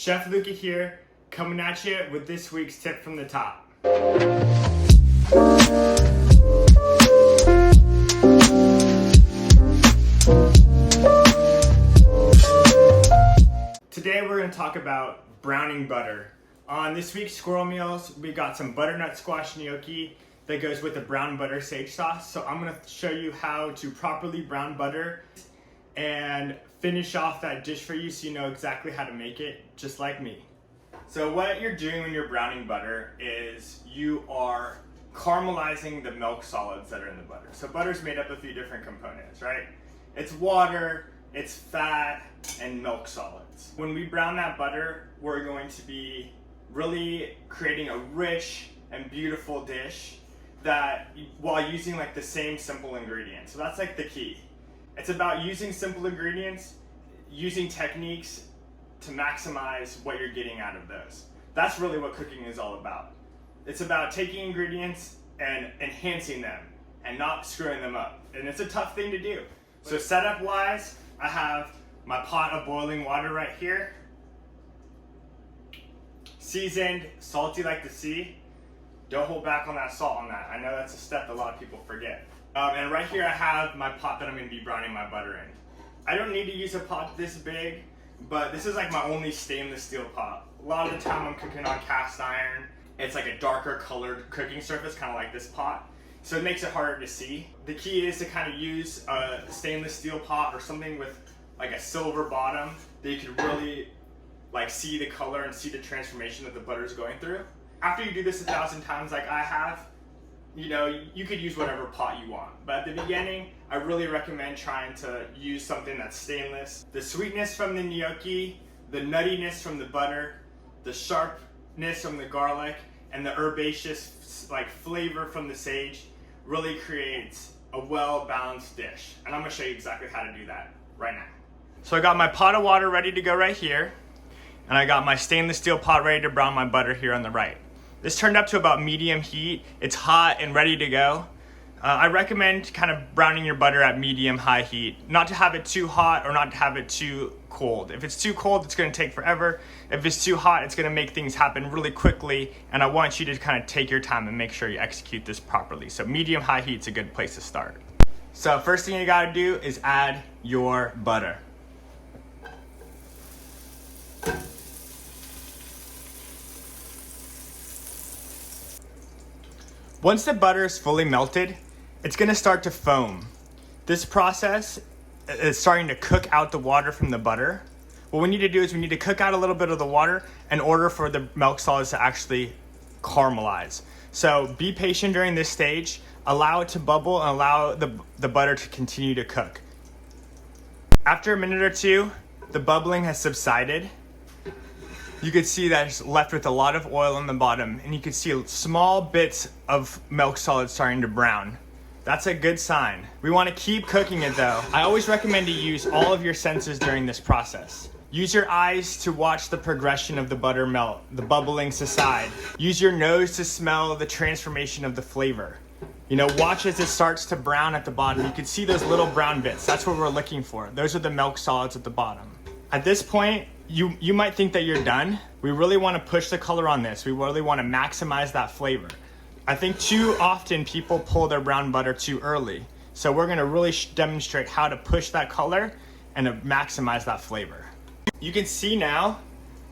Chef Luca here, coming at you with this week's tip from the top. Today we're going to talk about browning butter. On this week's Squirrel Meals, we got some butternut squash gnocchi that goes with the brown butter sage sauce. So I'm going to show you how to properly brown butter and finish off that dish for you so you know exactly how to make it, just like me. So what you're doing when you're browning butter is you are caramelizing the milk solids that are in the butter. So butter's made up of a few different components, right? It's water, it's fat, and milk solids. When we brown that butter, we're going to be really creating a rich and beautiful dish that while using like the same simple ingredients. So that's like the key. It's about using simple ingredients, using techniques to maximize what you're getting out of those. That's really what cooking is all about. It's about taking ingredients and enhancing them and not screwing them up. And it's a tough thing to do. So setup wise, I have my pot of boiling water right here. Seasoned, salty like the sea. Don't hold back on that salt on that. I know that's a step that a lot of people forget. And right here I have my pot that I'm going to be browning my butter in. I don't need to use a pot this big, but this is like my only stainless steel pot. A lot of the time I'm cooking on cast iron. It's like a darker colored cooking surface, kind of like this pot. So it makes it harder to see. The key is to kind of use a stainless steel pot or something with like a silver bottom that you can really like see the color and see the transformation that the butter is going through. After you do this 1,000 times like I have, you know, you could use whatever pot you want. But at the beginning, I really recommend trying to use something that's stainless. The sweetness from the gnocchi, the nuttiness from the butter, the sharpness from the garlic, and the herbaceous like flavor from the sage really creates a well-balanced dish. And I'm gonna show you exactly how to do that right now. So I got my pot of water ready to go right here. And I got my stainless steel pot ready to brown my butter here on the right. This turned up to about medium heat. It's hot and ready to go. I recommend kind of browning your butter at medium-high heat, not to have it too hot or not to have it too cold. If it's too cold, it's gonna take forever. If it's too hot, it's gonna make things happen really quickly, and I want you to kind of take your time and make sure you execute this properly. So medium-high heat's a good place to start. So first thing you gotta do is add your butter. Once the butter is fully melted, it's gonna start to foam. This process is starting to cook out the water from the butter. What we need to do is we need to cook out a little bit of the water in order for the milk solids to actually caramelize. So be patient during this stage, allow it to bubble and allow the butter to continue to cook. After a minute or two, the bubbling has subsided. You could see that it's left with a lot of oil on the bottom, and you could see small bits of milk solid starting to brown. That's a good sign. We want to keep cooking it though. I always recommend to use all of your senses during this process. Use your eyes to watch the progression of the butter melt, the bubbling subside. Use your nose to smell the transformation of the flavor. You know, watch as it starts to brown at the bottom. You can see those little brown bits. That's what we're looking for. Those are the milk solids at the bottom. At this point, you might think that you're done. We really want to push the color on this. We really want to maximize that flavor. I think too often people pull their brown butter too early. So we're going to really demonstrate how to push that color and to maximize that flavor. You can see now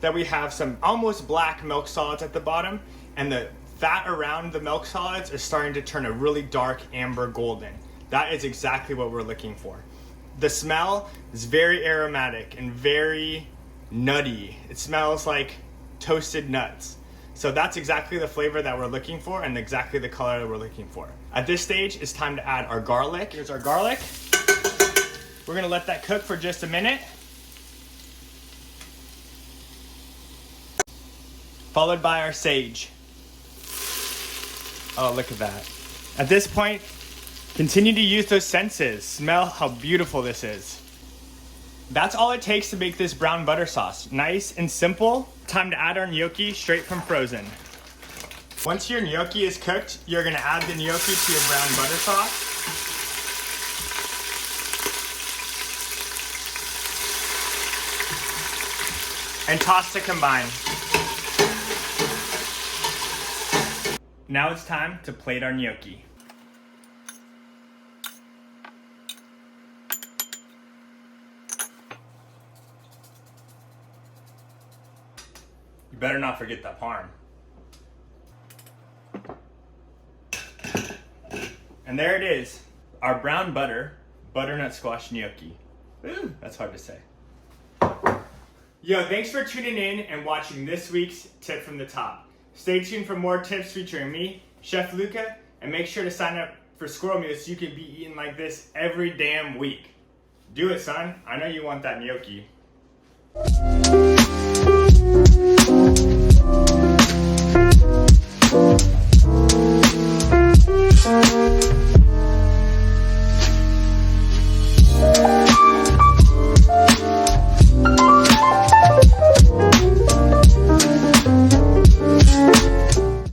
that we have some almost black milk solids at the bottom, and the fat around the milk solids is starting to turn a really dark amber golden. That is exactly what we're looking for. The smell is very aromatic and very nutty. It smells like toasted nuts. So that's exactly the flavor that we're looking for and exactly the color that we're looking for. At this stage, it's time to add our garlic. Here's our garlic. We're gonna let that cook for just a minute. Followed by our sage. Oh, look at that. At this point, continue to use those senses. Smell how beautiful this is. That's all it takes to make this brown butter sauce. Nice and simple. Time to add our gnocchi straight from frozen. Once your gnocchi is cooked, you're gonna add the gnocchi to your brown butter sauce. and toss to combine. Now it's time to plate our gnocchi. You better not forget that parm. And there it is, our brown butternut squash gnocchi. Ooh, that's hard to say. Yo, thanks for tuning in and watching this week's Tip from the Top. Stay tuned for more tips featuring me, Chef Luca, and make sure to sign up for Squirrel Meals so you can be eating like this every damn week. Do it, son. I know you want that gnocchi.